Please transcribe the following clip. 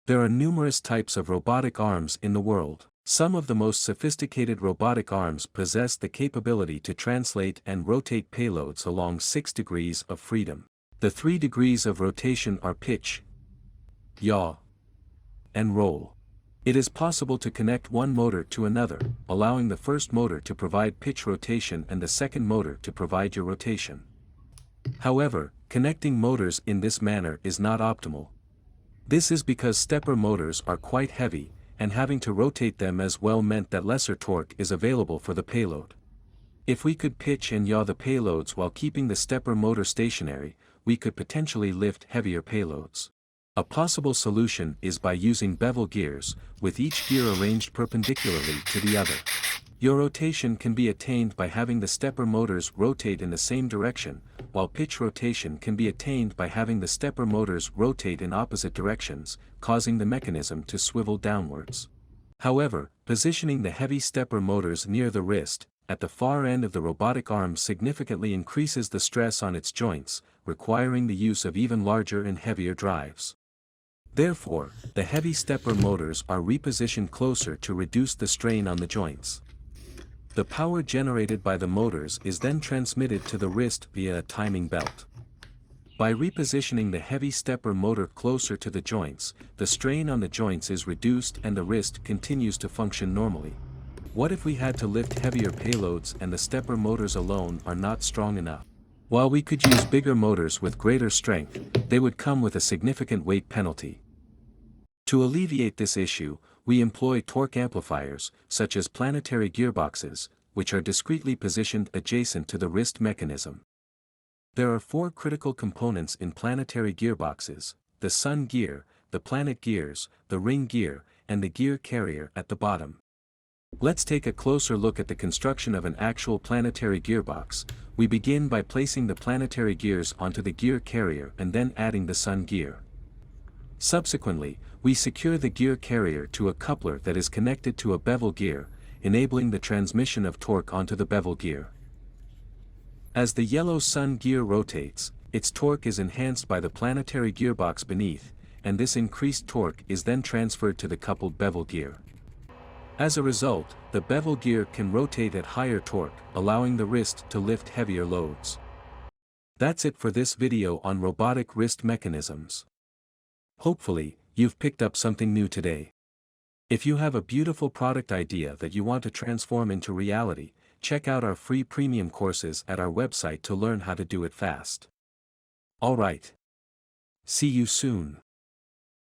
There are numerous types of robotic arms in the world. Some of the most sophisticated robotic arms possess the capability to translate and rotate payloads along 6 degrees of freedom. The 3 degrees of rotation are pitch, yaw, and roll. It is possible to connect one motor to another, allowing the first motor to provide pitch rotation and the second motor to provide yaw rotation. However, connecting motors in this manner is not optimal. This is because stepper motors are quite heavy, and having to rotate them as well meant that lesser torque is available for the payload. If we could pitch and yaw the payloads while keeping the stepper motor stationary, we could potentially lift heavier payloads. A possible solution is by using bevel gears, with each gear arranged perpendicularly to the other. Yaw rotation can be attained by having the stepper motors rotate in the same direction, while pitch rotation can be attained by having the stepper motors rotate in opposite directions, causing the mechanism to swivel downwards. However, positioning the heavy stepper motors near the wrist, at the far end of the robotic arm significantly increases the stress on its joints, requiring the use of even larger and heavier drives. Therefore, the heavy stepper motors are repositioned closer to reduce the strain on the joints. The power generated by the motors is then transmitted to the wrist via a timing belt. By repositioning the heavy stepper motor closer to the joints, the strain on the joints is reduced and the wrist continues to function normally. What if we had to lift heavier payloads and the stepper motors alone are not strong enough? While we could use bigger motors with greater strength, they would come with a significant weight penalty. To alleviate this issue, we employ torque amplifiers, such as planetary gearboxes, which are discretely positioned adjacent to the wrist mechanism. There are 4 critical components in planetary gearboxes: the sun gear, the planet gears, the ring gear, and the gear carrier at the bottom. Let's take a closer look at the construction of an actual planetary gearbox. We begin by placing the planetary gears onto the gear carrier and then adding the sun gear. Subsequently, we secure the gear carrier to a coupler that is connected to a bevel gear, enabling the transmission of torque onto the bevel gear. As the yellow sun gear rotates, its torque is enhanced by the planetary gearbox beneath, and this increased torque is then transferred to the coupled bevel gear. As a result, the bevel gear can rotate at higher torque, allowing the wrist to lift heavier loads. That's it for this video on robotic wrist mechanisms. Hopefully, you've picked up something new today. If you have a beautiful product idea that you want to transform into reality, check out our free premium courses at our website to learn how to do it fast. Alright. See you soon.